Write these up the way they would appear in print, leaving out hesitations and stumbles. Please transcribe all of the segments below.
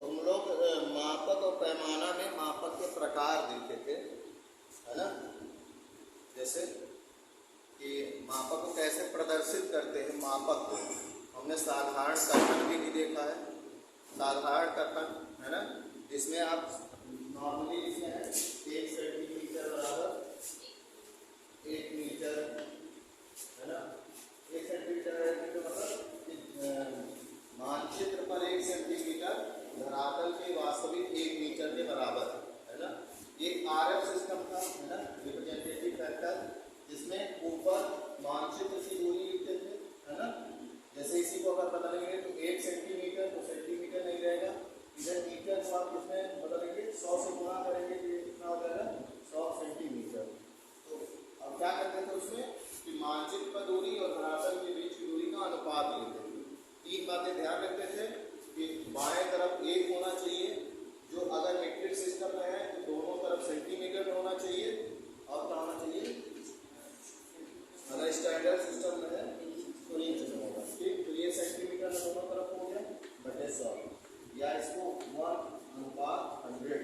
हम लोग मापक और पैमाना में मापक के प्रकार देखे थे, है ना। जैसे कि मापक को कैसे प्रदर्शित करते हैं। मापक को हमने साधारण कथन भी देखा है। साधारण कथन, है ना, इसमें आप नॉर्मली लिखते हैं 1 सेंटीमीटर बराबर 1 मीटर, है ना। 1 सेंटीमीटर है तो मतलब मानचित्र पर 1 सेंटीमीटर धरातल के वास्तविक 1 मीटर के बराबर है ना। ये आरएफ सिस्टम था, है ना, रिप्रेजेंटेटिव फैक्टर, जिसमें ऊपर मानचित्र की दूरी लिखते थे, है ना। जैसे इसी को अगर बदलेंगे तो 1 सेंटीमीटर तो सेंटीमीटर नहीं रहेगा, इधर मीटर को आप किसमें बदलेंगे 100 से गुणा करेंगे तो ये कितना हो जाएगा 100 सेंटीमीटर। तो अब क्या करते थे उसमें कि मानचित्र पर दूरी और धरातल के बीच की दूरी का अनुपात लेते थे। 3 बातें ध्यान रखते थे कि बाएं तरफ 1 होना चाहिए, जो अगर मीट्रिक सिस्टम में है तो दोनों तरफ सेंटीमीटर में होना चाहिए, और क्या होना चाहिए अगर स्टैंडर्ड सिस्टम में है तो इंच में होगा। ठीक, तो ये सेंटीमीटर में दोनों तरफ हो गया बटे 100, या इसको 1:100।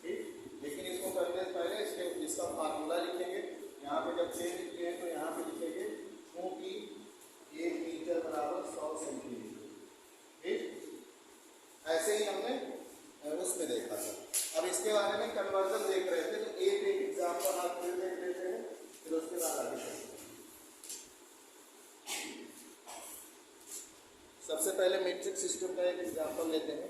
ठीक, लेकिन इसको करने से पहले इसका फार्मूला लिखेंगे। यहाँ पे जब चेंज किए तो यहाँ पे लिखेंगे क्योंकि 1 मीटर बराबर 100 सेंटीमीटर। ठीक, ऐसे ही हमने उसमें देखा था। अब इसके बारे में कन्वर्जन देख रहे थे, तो एक एग्जाम्पल आप फिर देख लेते हैं, फिर उसके बाद आगे चलते हैं। सबसे पहले मीट्रिक सिस्टम का एक एग्जाम्पल लेते हैं।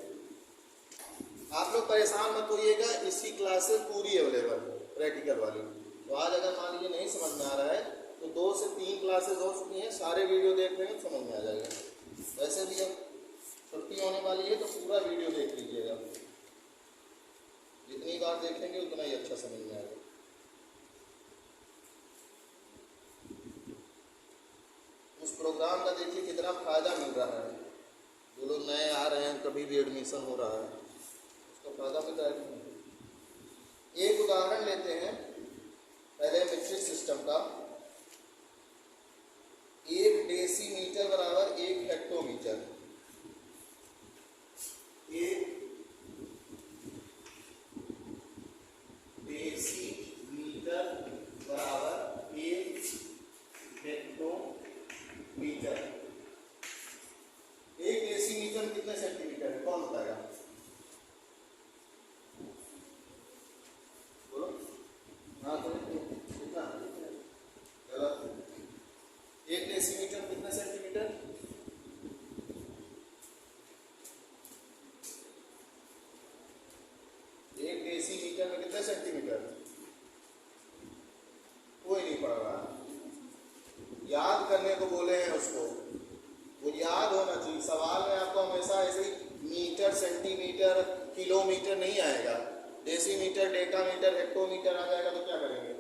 आप लोग परेशान मत होइएगा, इसकी क्लासेस पूरी अवेलेबल है प्रैक्टिकल वाली। तो आज अगर मान लीजिए नहीं समझ में आ रहा है तो 2 से 3 क्लासेस हो चुकी हैं, सारे वीडियो देख रहे हैं समझ में आ जाएगा। वैसे भी अब छुट्टी होने वाली है तो पूरा वीडियो देख लीजिएगा, जितनी बार देखेंगे उतना ही अच्छा समझ में आएगा। उस प्रोग्राम का देखिए कितना फायदा मिल रहा है। जो लोग नए आ रहे हैं, कभी भी एडमिशन हो रहा है, उसका फायदा मिल रहा है। एक उदाहरण लेते हैं पहले मीट्रिक सिस्टम का। 1 डेसीमीटर बराबर 1 हेक्टोमीटर। 1 डेसीमीटर बराबर 1 हेक्टोमीटर। 1 डेसीमीटर कितने सेंटीमीटर है, कौन बताएगा? बोलो। हाँ तो कितना? गलत। 1 डेसीमीटर कितने सेंटीमीटर? 1 डेसीमीटर में कितने सेंटीमीटर? कोई नहीं पढ़ रहा। याद करने को बोले हैं उसको, वो याद होना चाहिए। सवाल में आपको हमेशा ऐसे ही मीटर, सेंटीमीटर, किलोमीटर नहीं आएगा। डेसीमीटर, डेकामीटर, हेक्टोमीटर आ जाएगा तो क्या करेंगे?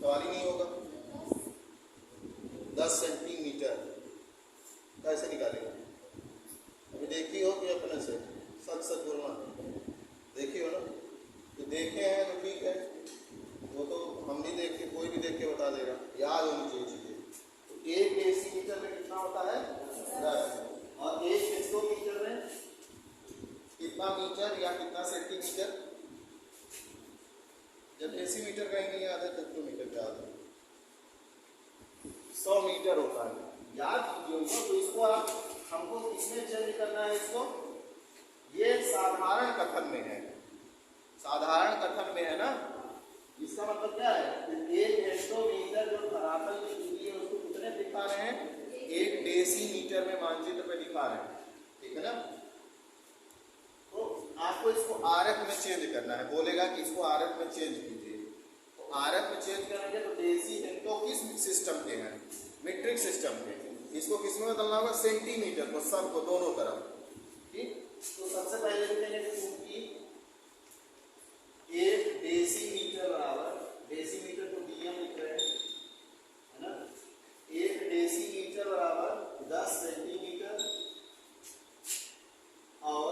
सवाल ही नहीं होगा। 10 सेंटीमीटर कैसे निकालेंगे? अभी देखी हो कि अपने से सच सच बोलना, देखी हो ना? तो देखे हैं तो ठीक है, वो तो हम भी देख के, कोई भी देख के बता देगा। याद होनी चाहिए चीज़ें। तो 1 डेसीमीटर में कितना होता है 10, और 1 हेक्टोमीटर में कितना मीटर या कितना सेंटीमीटर? जब डेसीमीटर का ही नहीं याद है तो हेक्टोमीटर का याद है। 100 मीटर होता है, याद कीजिए उसको। तो इसको आप हमको किसमें चेंज करना है इसको? ये साधारण कथन में है, साधारण कथन में है ना। इसका मतलब क्या है? 1 हेक्टोमीटर जो धरातल की दूरी है उसको कितने दिखा रहे हैं? 1 डेसीमीटर में मानचित्र पे दिखा रहे हैं, ठीक है ना। तो आपको इसको आरएफ में चेंज करना है। बोलेगा कि इसको आरएफ में चेंज कीजिए, तो आरएफ में चेंज करेंगे तो डेसी हेक्टो किस सिस्टम के हैं? मीट्रिक सिस्टम के। इसको किस में बदलना होगा? सेंटीमीटर को, सबको, दोनों तरफ। ठीक, तो सबसे पहले लिखेंगे क्योंकि 1 डेसीमीटर बराबर, डेसीमीटर को डीएम लिख रहे हैं, है ना। 1 डेसीमीटर बराबर 10 सेंटीमीटर, और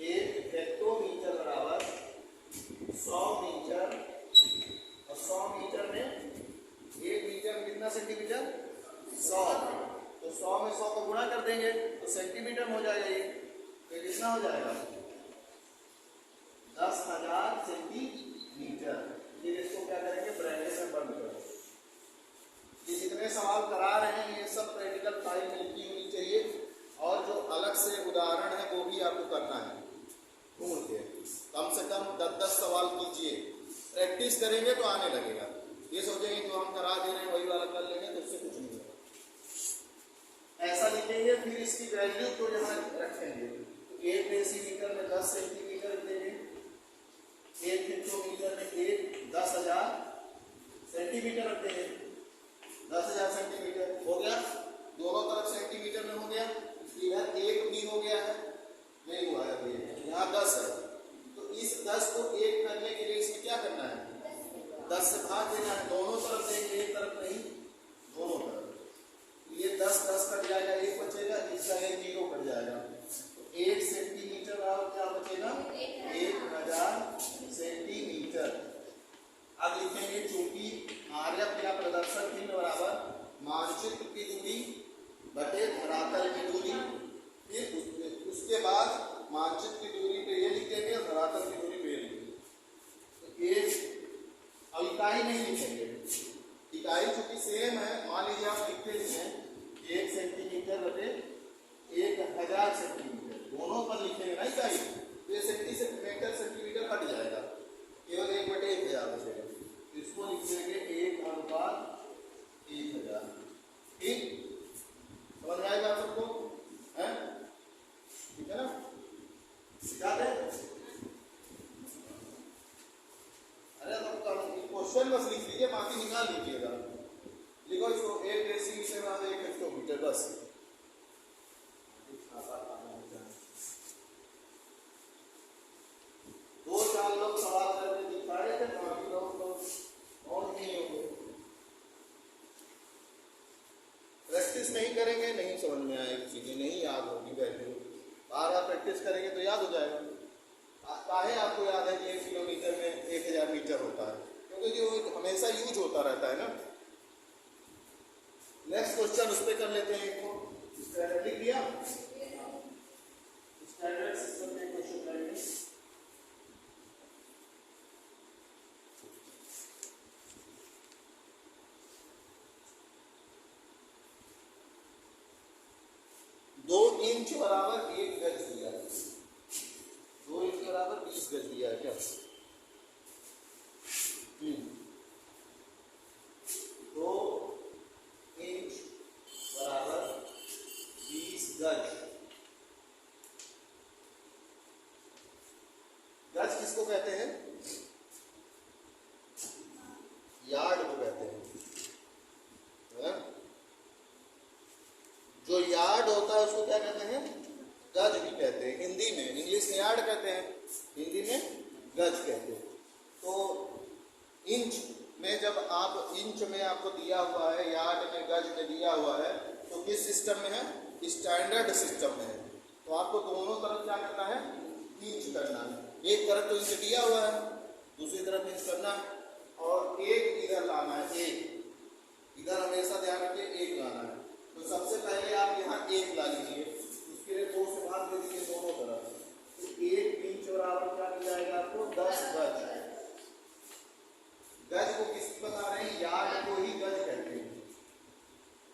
1 हेक्टोमीटर बराबर 100 मीटर। और 100 मीटर में 1 मीटर में कितना सेंटीमीटर? 100। तो 100 में 100 को गुणा कर देंगे तो सेंटीमीटर में हो जाएगा ये। तो कितना हो जाएगा 10,000 सेंटीमीटर। फिर इसको क्या करेंगे ब्रैकेट में बंद करो। ये जितने सवाल करा रहे हैं ये सब प्रैक्टिकल फाइल में लिखी होनी चाहिए और जो अलग से उदाहरण है वो भी आपको करना है ढूंढ के। कम से कम 10-10 सवाल कीजिए, प्रैक्टिस करेंगे तो आने लगेगा। ये सोचेंगे जो हम करा दे रहे हैं वही वाला कर लेंगे तो उससे कुछ नहीं होगा। ऐसा लिखेंगे फिर इसकी वैल्यू को यहाँ रखेंगे। तो 1 डेसीमीटर में 10 सेंटीमीटर देंगे, 1 हेक्टोमीटर में 10,000 सेंटीमीटर रखते हैं। 10,000 सेंटीमीटर हो गया, दोनों तरफ सेंटीमीटर में हो गया। इधर 1 भी हो गया है, नहीं हुआ है अभी, यहाँ 10 है। तो इस 10 को 1 करने के लिए इसमें क्या करना है 10 से भाग देना है। दोनों तरफ देंगे, एक तरफ नहीं दोनों तरफ। ये 10 कट जाएगा, 1 बचेगा, इसका 1 0 कट जाएगा। तो 1 सेंटीमीटर और क्या बचेगा 1,000 सेंटीमीटर। अब लिखेंगे चूंकि आर्यक या प्रदर्शन चिन्ह बराबर मानचित्र की दूरी बटे धरातल की दूरी। फिर उसके बाद मानचित्र की दूरी पे ये लिखेंगे और धरातल की दूरी पे ये लिखेंगे। तो एक अब इकाई नहीं लिखेंगे, इकाई चूंकि सेम है। मान लीजिए आप लिखते हैं 1 सेंटीमीटर बटे 1,000 सेंटीमीटर, दोनों पर लिखेंगे ना इकाई, तो ये सेंटीमीटर हट जाएगा, केवल 1 बटे 1,000 बचेगा। इसको लिखेंगे 1/1000। ठीक, समझ में आएगा सबको है? ठीक है ना, याद है? अरे तो क्वेश्चन बस लिख लीजिए, बाकी निकाल लीजिएगा। लिखो इसको 1 डेसीमीटर में 1 हेक्टोमीटर बस। दो चार लोग सवाल करके दिखाए थे, बाकी लोग तो और नहीं होंगे। प्रैक्टिस नहीं करेंगे नहीं समझ में आएगी, चीजें नहीं याद होगी। वैल्यू बार बार प्रैक्टिस करेंगे तो याद हो जाएगा। काहे आपको याद है कि 1 किलोमीटर में 1,000 मीटर होता है, क्योंकि जो हमेशा यूज होता रहता है ना। नेक्स्ट क्वेश्चन उस पर कर लेते हैं। स्टैंडर्ड लिख दिया, स्टैंडर्ड सिस्टम में क्वेश्चन करेंगे। दो इंच बराबर 1 गज दिया है, 2 इंच बराबर 20 गज दिया है क्या? 2 इंच बराबर 20 गज। गज किसको कहते हैं? यार्ड को कहते हैं। जो यार्ड होता है उसको क्या कहते हैं? गज भी कहते हैं हिंदी में। इंग्लिश में यार्ड कहते हैं, हिंदी में गज कहते हैं। तो इंच में जब आप इंच में आपको दिया हुआ है, यार्ड में गज में दिया हुआ है, तो किस सिस्टम में है? स्टैंडर्ड सिस्टम में है। तो आपको दोनों तरफ क्या करना है? इंच करना है। एक तरफ तो इंच दिया हुआ है, दूसरी तरफ इंच करना है और एक इधर लाना है। एक इधर हमेशा ध्यान रखिए, एक लाना है। तो सबसे पहले आप यहाँ 1 ला लीजिए, उसके लिए 2 से भाग दे दीजिए दोनों तरफ। तो 1 इंच बराबर क्या मिल जाएगा आपको? 10 गज। गज को किसकी बता रहे हैं? यार्ड को ही गज कहते हैं,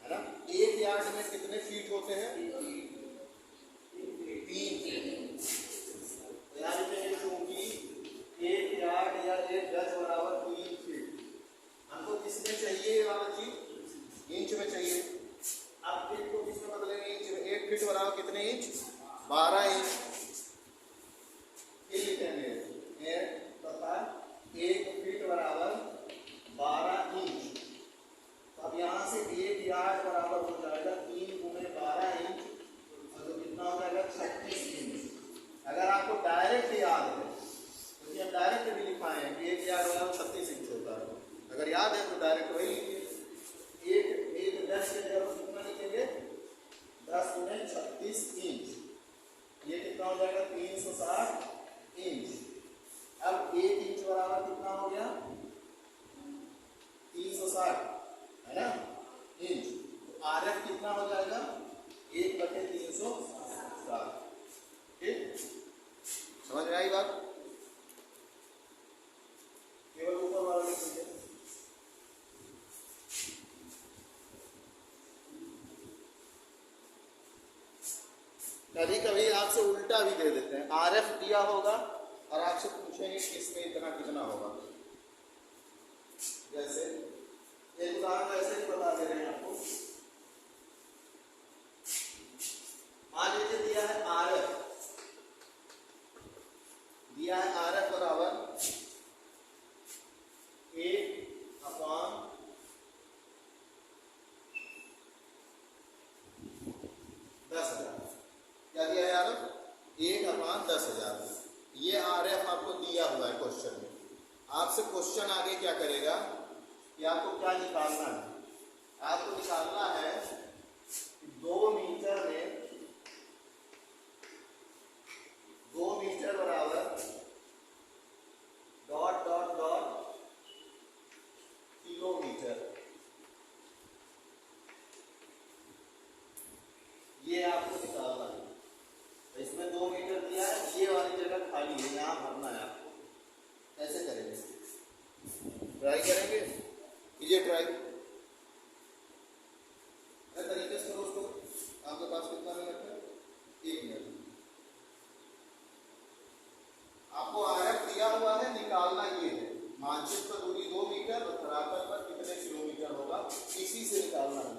है ना। 1 यार्ड में कितने फीट होते हैं? 3 फीट। यानी क्योंकि 1 यार्ड या 1 गज बराबर 3 फीट। हमको किसमें चाहिए वाला चीज? इंच में चाहिए। अब फीट को किसमें बदलेंगे? इंच में। 1 फीट बराबर कितने इंच? 12 इंच। ये लिखेंगे तथा 1 फीट बराबर 12 इंच। तो अब यहाँ से 1 यार्ड बराबर हो जाएगा 3 गुणे 12 इंच, तो कितना हो जाएगा? 36 इंच। अगर आपको डायरेक्ट याद है तो ये डायरेक्ट भी लिखाए हैं कि 1 यार्ड बराबर 36 इंच होता है। अगर याद है तो डायरेक्ट वही लिखिए। 1 10 के जगह कितना लिखेंगे? 10 गुणे 36 इंच। ये कितना हो जाएगा? 360 इंच। अब 1 इंच बराबर कितना हो गया? 360, है ना, इंच। तो आरएफ कितना हो जाएगा? 1/360। ठीक, समझ में आई बात? केवल ऊपर वाला लिख लीजिए। कभी कभी आपसे उल्टा भी दे देते हैं, आरएफ दिया होगा और आपसे पूछेंगे किसमें इतना कितना होगा। जैसे एक उदाहरण ऐसे ही बता दे रहे हैं आपको। मान लीजिए दिया है आरएफ, दिया है आरएफ बराबर 1/10,000। क्या दिया है आरएफ? 1/10,000। ये आरएफ आपको दिया हुआ है क्वेश्चन में। आपसे क्वेश्चन आगे क्या करेगा कि आपको क्या निकालना है? आपको निकालना है 2 मीटर में 2 मीटर बराबर डॉट डॉट डॉट किलोमीटर। ये आपको निकालना है। तो इसमें 2 मीटर दिया है, ये वाली जगह खाली है, यहाँ भरना है आपको। कैसे करेंगे? ट्राई करेंगे, कीजिए ट्राई। तरीके से करो उसको। आपके पास कितना मिनट है? 1 मिनट। आपको आरएफ दिया हुआ है, निकालना ये है मानचित्र पर दूरी 2 मीटर और धरातल पर कितने किलोमीटर होगा, इसी से निकालना है।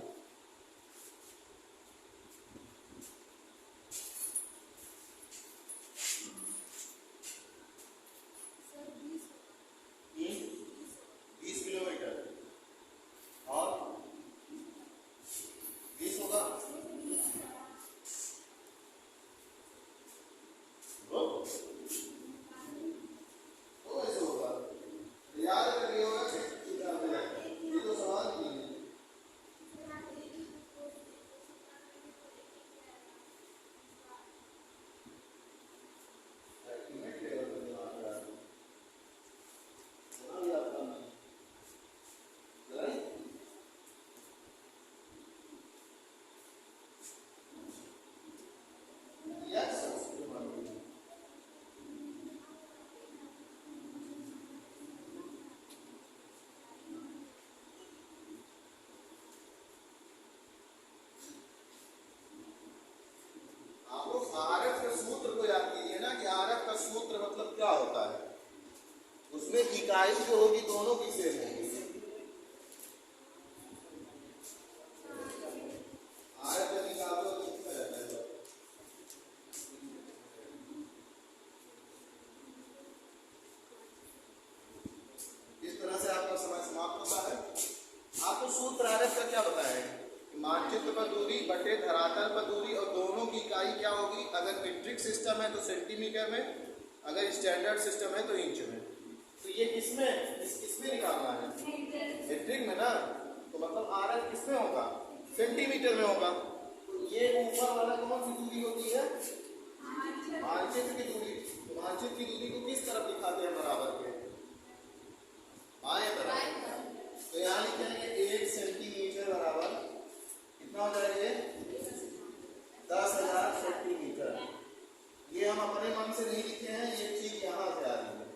आरएफ के सूत्र को याद कीजिए ना कि आरएफ का सूत्र मतलब क्या होता है। उसमें इकाई जो होगी दोनों की सेम होगी। आरएफ का निकालो तो कितना रहता है? इस तरह से आपका समय समाप्त होता है। आपको सूत्र आरएफ का क्या बताया है? मानचित्र पर दूरी बटे धरातल पर दूरी और दोनों की इकाई क्या होगी। अगर मीट्रिक सिस्टम है तो सेंटीमीटर में, अगर स्टैंडर्ड सिस्टम है तो इंच में। तो ये किसमें निकालना है? मीट्रिक में ना। तो मतलब आरएफ किसमें होगा? सेंटीमीटर में होगा। तो ये ऊपर वाला कौन सी दूरी होती है? मानचित्र की दूरी। तो मानचित्र की दूरी को किस तरफ दिखाते हैं? बराबर के बाएं तरफ। तो यहाँ लिखेंगे 1 सेंटीमीटर बराबर कितना हो जाएगा? 10,000 सेंटीमीटर। ये हम अपने मन से नहीं लिखे हैं, ये चीज यहाँ से आ रही है।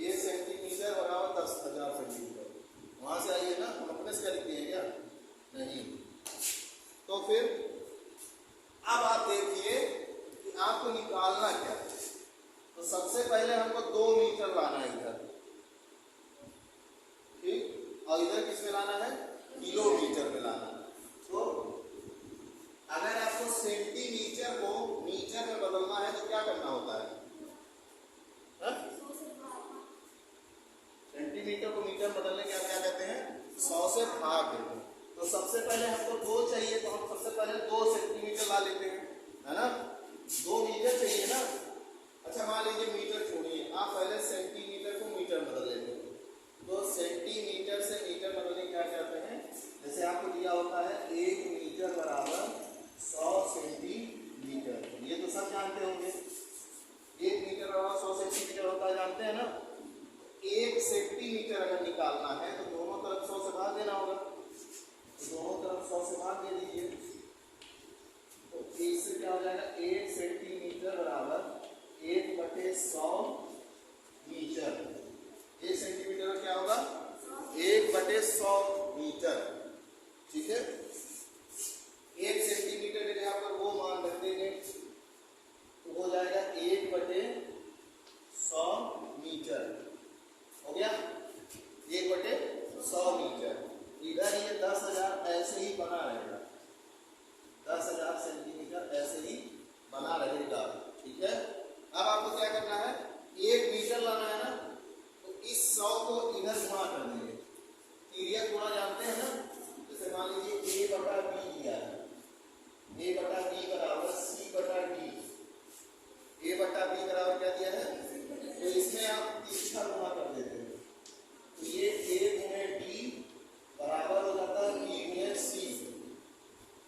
1 सेंटीमीटर बराबर 10,000 सेंटीमीटर। वहां से आइए ना, हम अपने से लिखते हैं क्या? नहीं। तो फिर अब आप देखिए कि आपको निकालना क्या है। तो सबसे पहले हमको 2 मीटर लाना है इधर, ठीक, और इधर किसमें लाना है? किलोमीटर में लाना है। तो अगर आपको सेंटीमीटर को मीटर में बदलना है तो क्या करना होता है? सेंटीमीटर को मीटर बदलने के क्या कहते हैं? 100 से भाग देते हैं। तो सबसे पहले हमको 2 चाहिए, तो हम सबसे पहले 2 सेंटीमीटर ला लेते हैं, है ना? 2 मीटर चाहिए ना। अच्छा मान लीजिए मीटर छोड़िए, आप पहले सेंटीमीटर को मीटर बदल लेते हैं। तो सेंटीमीटर से मीटर बदलने क्या कहते हैं? जैसे आपको दिया होता है 1 मीटर बराबर 100 सेंटीमीटर। ये तो सब जानते होंगे, 1 मीटर बराबर 100 सेंटीमीटर होता है, जानते हैं ना? 1 सेंटीमीटर अगर निकालना है तो दोनों तरफ 100 से भाग देना होगा। तो दोनों तरफ 100 से भाग दे दीजिए। तो इससे क्या हो जाएगा? 1 सेंटीमीटर बराबर 1/100 मीटर। 1 सेंटीमीटर क्या होगा? 1/100 मीटर। ठीक है, 1 सेंटीमीटर के यहाँ पर वो मान रख देंगे तो हो जाएगा 1/100 मीटर। हो गया 1/100 मीटर। इधर ये 10,000 ऐसे ही बना रहेगा, 10,000 सेंटीमीटर ऐसे ही बना रहेगा। ठीक है, अब आपको क्या करना है, 1 मीटर लाना है ना, तो इस 100 को इधर गुणा कर देंगे। तिर्यक गुणा जानते हैं ना, जैसे मान लीजिए A/B दिया है, A/B बराबर C/D। A/B बराबर क्या दिया है, तो इसमें आप तिरछा गुणा कर देते हैं, तो ये A/D बराबर हो जाता है B/C।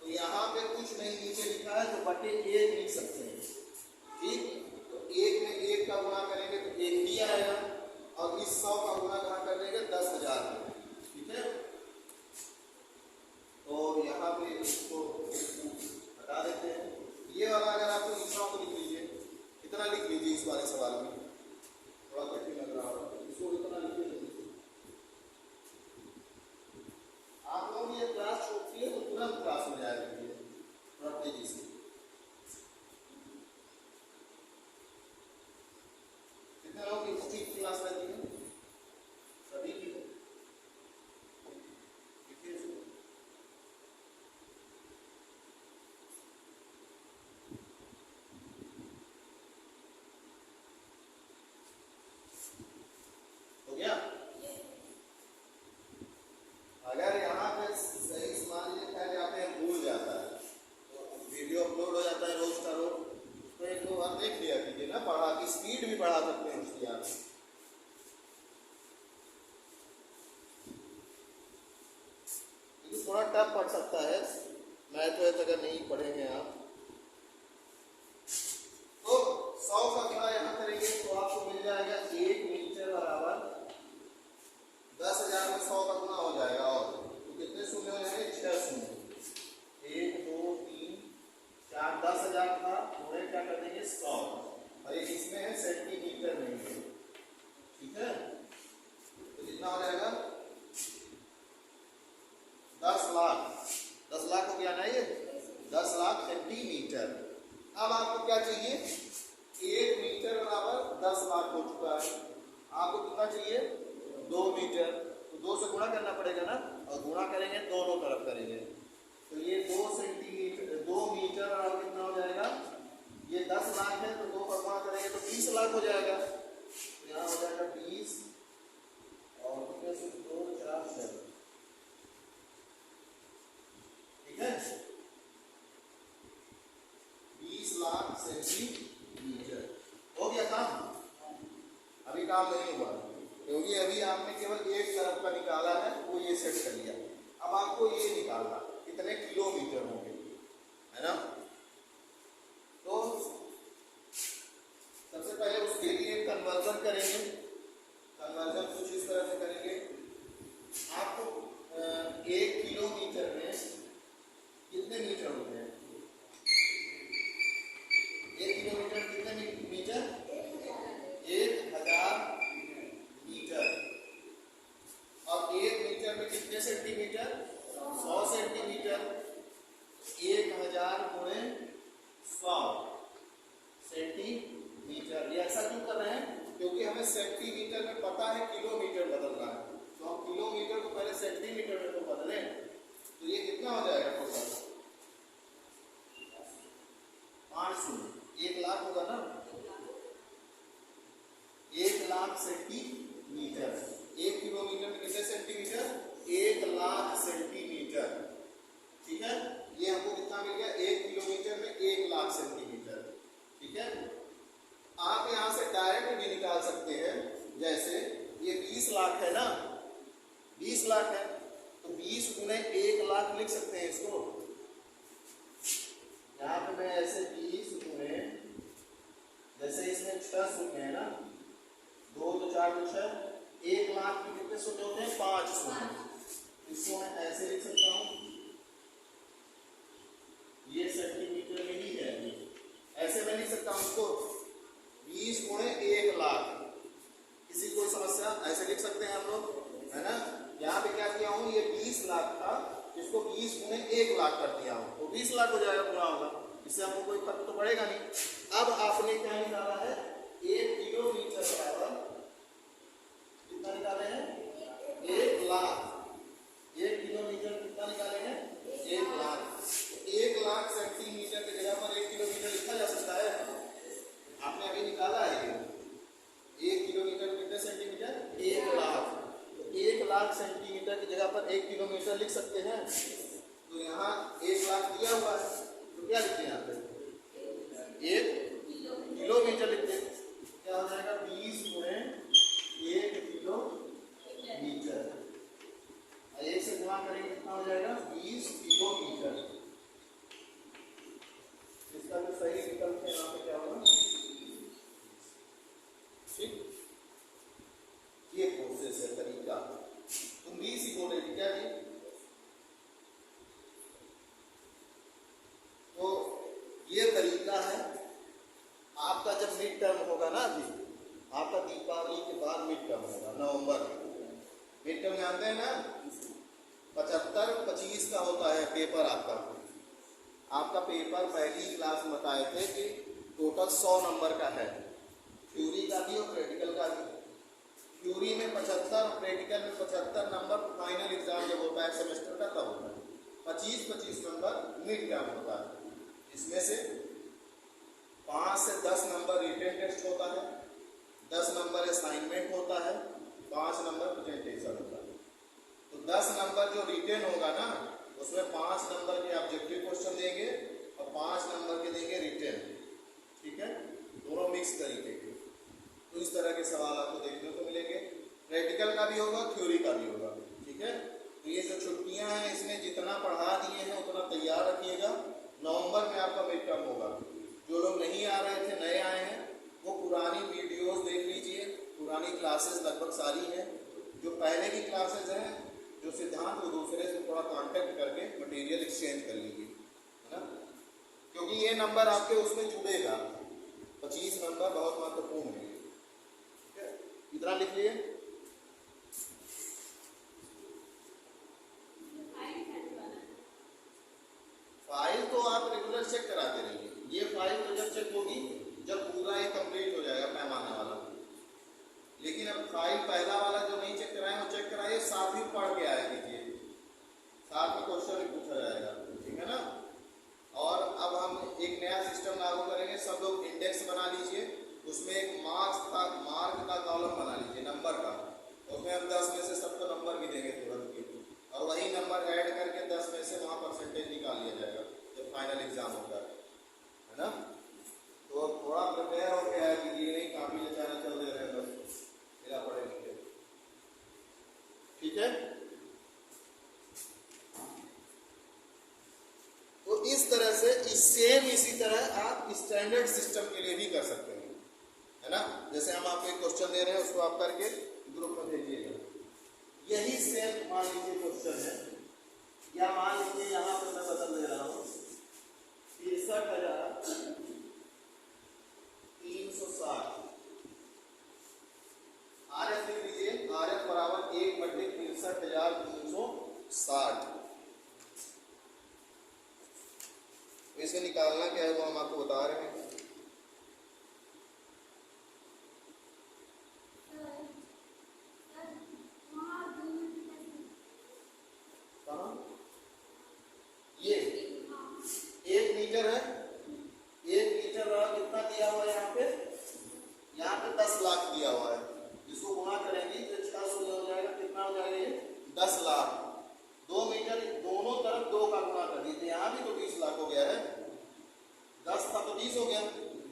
तो यहाँ पे कुछ नहीं नीचे लिखा है तो बटे 1 लिख सकते हैं। ठीक, तो 1 में 1 का गुणा करेंगे तो 1 ही आएगा, और इस 100 का गुणा कहाँ कर देंगे, 10,000। ठीक है, तो यहाँ पे इसको हटा देते हैं। ये वाला अगर आपको लिखना हो तो लिख लीजिए, इतना लिख लीजिए। इस वाले सवाल में थोड़ा कठिन लग रहा होगा, इसको इतना लिख लीजिए। आप लोग ये क्लास छोड़ती है तो तुरंत क्लास हो जाएगा, थोड़ा तेजी से। कितने लोग की क्लास रहती है? सभी की है। हो गया? अगर यहाँ पे सही मान लीजिए पहले आप भूल जाता है तो वीडियो अपलोड हो जाता है रोज का रोज, तो 1-2 बार देख लिया कीजिए ना, पढ़ा की स्पीड भी बढ़ा सकते हैं उसकी आप। थोड़ा टफ पड़ सकता है मैथ वैथ अगर नहीं पढ़े हैं आप। तो 100 का गुणा यहाँ करेंगे तो आपको मिल जाएगा 1 मीटर बराबर 10,000 में 100 का गुणा हो जाएगा, और तो कितने शून्य हो जाएंगे, 6 शून्य। 1 2 3 4 10,000 था, थोड़े क्या कर देंगे 100, और ये इसमें है सेंटीमीटर नहीं है। ठीक है, तो कितना हो जाएगा 10 लाख। 10 लाख हो गया ना, ये 10 लाख सेंटीमीटर। अब आपको क्या चाहिए, 1 मीटर बराबर 10 लाख हो चुका है, आपको कितना चाहिए 2 मीटर, तो 2 से गुणा करना पड़ेगा ना, और गुणा करेंगे दोनों तरफ करेंगे, तो ये 2 सेंटीमीटर 2 मीटर बराबर कितना हो जाएगा, ये 10 लाख है तो 2 का गुणा करेंगे तो 20 लाख हो जाएगा। तो यहाँ हो जाएगा 20 और 2 4 6। ठीक है, 20 लाख सेंटीमीटर हो गया काम। अभी काम नहीं हुआ क्योंकि अभी आपने केवल एक तरफ का निकाला है, वो ये सेट कर लिया। अब आपको ये निकालना कितने किलोमीटर होंगे, है ना। तो सबसे पहले उसके लिए कन्वर्जन करेंगे। कन्वर्जन कुछ इस तरह से करेंगे, आपको 1 किलोमीटर में कितने मीटर होते हैं, 1 किलोमीटर कितने मीटर, 1000 मीटर। और 1 मीटर में कितने सेंटीमीटर, 100 सेंटीमीटर। 1000 गुणे 100 सेंटीमीटर। ये ऐसा क्यों कर रहे हैं, क्योंकि हमें सेंटीमीटर में पता है किलोमीटर बदलना है, तो हम किलोमीटर को पहले सेंटीमीटर में तो बदलें। तो ये कितना हो जाएगा टोटल, 500, 1 लाख होगा ना, 1 लाख सेंटीमीटर। 1 किलोमीटर में कितने सेंटीमीटर, 1 लाख सेंटीमीटर। ठीक है, ये हमको कितना मिल गया, 1 किलोमीटर में 1 लाख सेंटीमीटर। ठीक है, आप यहां से डायरेक्ट भी निकाल सकते हैं, जैसे ये 20 लाख है ना, 20 लाख है तो 20 गुणे 1 लाख लिख सकते हैं इसको। यहाँ पे मैं ऐसे 20 गुणे, जैसे इसमें 6 शून्य है ना, 2 तो 4 तो 6, 1 लाख में कितने शून्य होते हैं, 5 शून्य। इसको मैं ऐसे लिख सकता हूँ, ये सेंटीमीटर में ही है, ऐसे मैं लिख सकता हूँ इसको 20 गुणे 1 लाख। किसी कोई समस्या? ऐसे लिख सकते हैं हम लोग, है ना। यहाँ पे क्या किया हूँ, ये 20 लाख था, इसको 20 गुणे 1 लाख कर दिया हूँ, तो 20 लाख हो जाएगा, पूरा होगा। इससे हमको कोई फर्क तो पड़ेगा नहीं। अब आपने क्या निकाला है, 1 किलोमीटर बराबर कितना निकाले हैं, 1 लाख। 1 किलोमीटर कितना निकाले हैं, 1 लाख। 1 लाख सेंटीमीटर की जगह पर 1 किलोमीटर लिखा जा सकता है। आपने अभी निकाला है, 1 किलोमीटर कितने सेंटीमीटर, 1 लाख। 1 लाख सेंटीमीटर की जगह पर 1 किलोमीटर लिख सकते हैं। तो यहाँ 1 लाख दिया हुआ है, तो क्या लिखते हैं यहाँ पे, 1 किलोमीटर लिखते हैं। क्या हो जाएगा, 20 गुणे 1 किलोमीटर। 1 से गुणा करेंगे कितना हो जाएगा, 20 किलोमीटर। इसका जो सही विकल्प है यहाँ पे क्या होगा, ठीक। ये प्रोसेस है, तरीका। तुम भी इसी बोल रहे थे क्या जी? तो ये तरीका है। आपका जब मिड टर्म होगा ना, अभी आपका दीपावली के बाद मिड टर्म होगा, नवंबर में। मिड टर्म जानते हैं ना, 75-25 का होता है पेपर आपका। आपका पेपर पहली क्लास में बताए थे कि टोटल 100 नंबर का है, थ्योरी का भी और प्रैक्टिकल का भी। थ्योरी में 75, प्रैक्टिकल में 75 नंबर फाइनल एग्जाम जब होता है सेमेस्टर का तब होता है। 25-25 नंबर मिड टर्म होता है। इसमें से 5 से 10 नंबर रिटन टेस्ट होता है, 10 नंबर असाइनमेंट होता है, 5 नंबर प्रेजेंटेशन होता है। तो 10 नंबर जो रिटन होगा ना, उसमें 5 नंबर के ऑब्जेक्टिव क्वेश्चन देंगे और 5 नंबर के देंगे रिटन, ठीक है, दोनों मिक्स तरीके के। तो इस तरह के सवाल आपको देखने को मिलेंगे। प्रैक्टिकल का भी होगा, थ्योरी का भी होगा, ठीक है। तो ये जो छुट्टियां हैं, इसमें जितना पढ़ा दिए हैं उतना तैयार रखिएगा। नवंबर में आपका मिड टर्म होगा। जो लोग नहीं आ रहे थे, नए आए हैं, वो पुरानी वीडियोस देख लीजिए। पुरानी क्लासेस लगभग सारी हैं। जो पहले की क्लासेस हैं, जो सिद्धांत, वो दूसरे से थोड़ा कांटेक्ट करके मटेरियल एक्सचेंज कर लीजिए, है ना। क्योंकि ये नंबर आपके उसमें जुड़ेगा। 25 नंबर बहुत महत्वपूर्ण है, इतना लिख लिए। फाइल तो आप रेगुलर चेक कराते रहिए। ये फाइल तो जब चेक होगी जब पूरा ये कंप्लीट हो जाएगा पैमाना वाला। लेकिन अब फाइल पहला वाला जो नहीं चेक कराए वो चेक कराइए, साथ ही पढ़ के आया कीजिए, साथ में क्वेश्चन भी पूछा जाएगा, ठीक है ना। और अब हम एक नया सिस्टम लागू करेंगे। सब लोग इंडेक्स बना लीजिए, उसमें एक मार्क का कॉलम बना लीजिए नंबर का। उसमें हम 10 में से सबको नंबर भी देंगे तुरंत की, और वही नंबर ऐड करके 10 में से वहाँ परसेंटेज निकाल लिया जाएगा जब फाइनल एग्जाम होता है ना। तो थोड़ा प्रिपेयर हो गया है कि ये नहीं काफी अचानक चल दे रहे हैं, बस मेरा पढ़े लिखे, ठीक है। तो इस तरह से इसी तरह आप स्टैंडर्ड सिस्टम के लिए भी कर सकते हैं, है ना। जैसे हम आपको एक क्वेश्चन दे रहे हैं, उसको आप करके ग्रुप में भेजिएगा। यही सेम मान लीजिए क्वेश्चन है, या मान लीजिए यहाँ पर मैं बदल दे रहा हूँ 63,360। RF लिख लीजिए, RF बराबर 1/63,360। इसे निकालना क्या है वो हम आपको बता रहे हैं। ये 1 मीटर है, 1 मीटर कितना दिया हुआ है यहाँ पे 10 लाख दिया हुआ है। इसको गुणा करेंगे तो 600 हो जाएगा, कितना हो जाएगा ये 10 लाख। 2 मीटर दोनों तरफ 2 का गुणा कर दीजिए, यहाँ भी तो 20 लाख हो गया है। 10 था तो 20 हो गया,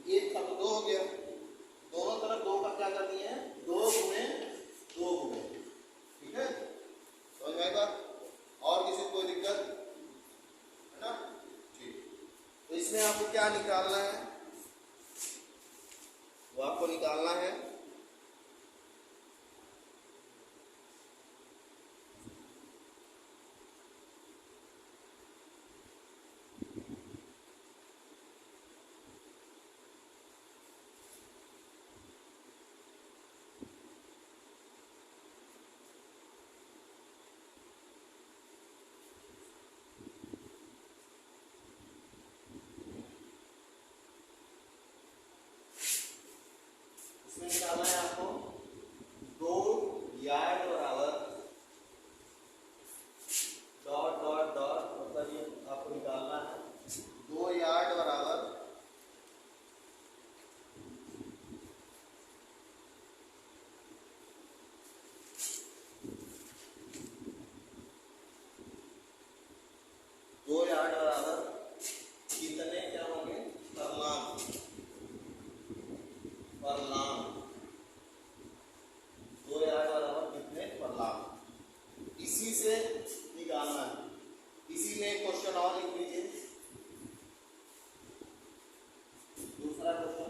1 था तो 2 हो गया। दोनों तरफ 2 का क्या कर दिए हैं, 2 गुणे 2 गुणे, ठीक है, समझ में आएगा। और किसी को कोई दिक्कत है ना, ठीक। तो इसमें आपको क्या निकालना है, वो आपको निकालना है निकालना है आपको 2 यार्ड बराबर डॉट डॉट डॉट, मतलब ये आपको निकालना है 2 यार्ड बराबर 2 यार्ड बराबर कितने क्या होंगे फरलांग, फरलांग 2 यार्ड बराबर कितने फरलांग, इसी से निकालना है। इसी में एक क्वेश्चन और लिख लीजिए, दूसरा क्वेश्चन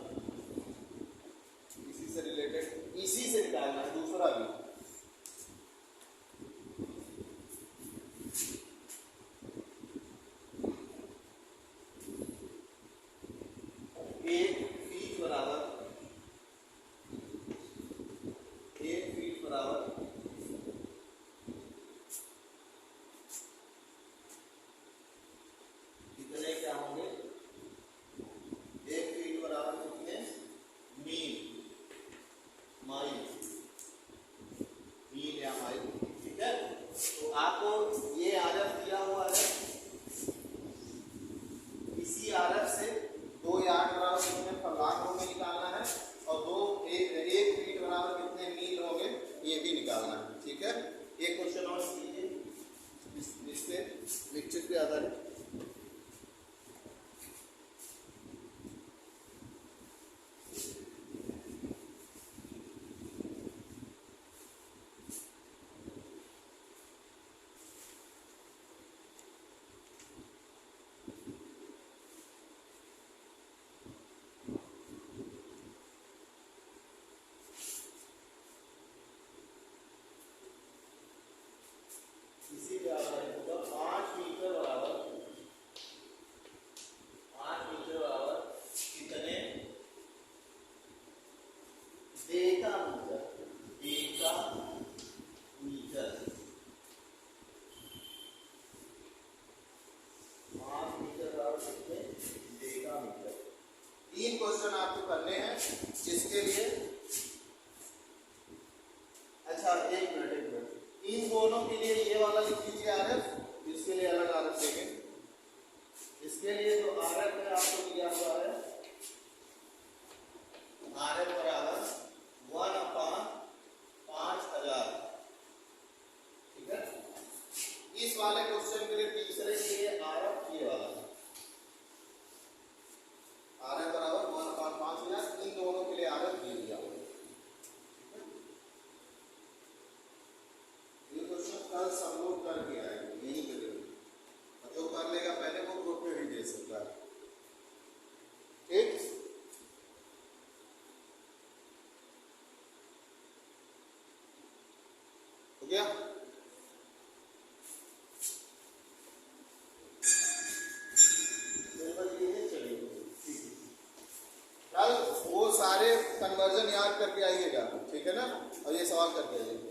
इसी से रिलेटेड, इसी से निकालना है दूसरा भी। एक फीट बराबर कितने क्या होंगे, 1 फीट बराबर कितने मील, माइल, मील या माइल, ठीक है। तो आपको ये आदत दिया हुआ है, इसी आदत से 2 यार्ड बराबर कितने फरलांग होंगे निकालना है, और 1 फीट बराबर कितने मील होंगे ये भी निकालना है, ठीक है। एक क्वेश्चन और कीजिए इससे निश्चित पे आधारित। इसी पे आधारित होगा 5 मीटर बराबर कितने decametre, decametre, 5 metre बराबर कितने डेका मीटर। 3 क्वेश्चन आपको करने हैं जिसके लिए, अच्छा एक मिनट, इन दोनों के लिए ये वाला लिख लीजिए आरएफ, इसके लिए अलग आरएफ देंगे। इसके लिए जो आरएफ है आपको दिया हुआ है, आरएफ बराबर 1/5000, ठीक है। इस वाले क्वेश्चन के लिए तीसरे के लिए आरएफ ये वाला है, आरएफ बराबर 1/5000, इन दोनों के लिए आरएफ दे दिया हुआ है। कल सबलोड करके आएंगे, यही करेंगे, और जो कर लेगा पहले वो ग्रुप पे भी दे सकता है, ठीक। हो गया। चलिए ठीक है, कल वो सारे कन्वर्जन याद करके आइएगा, ठीक है ना, और ये सवाल करके आइएगा।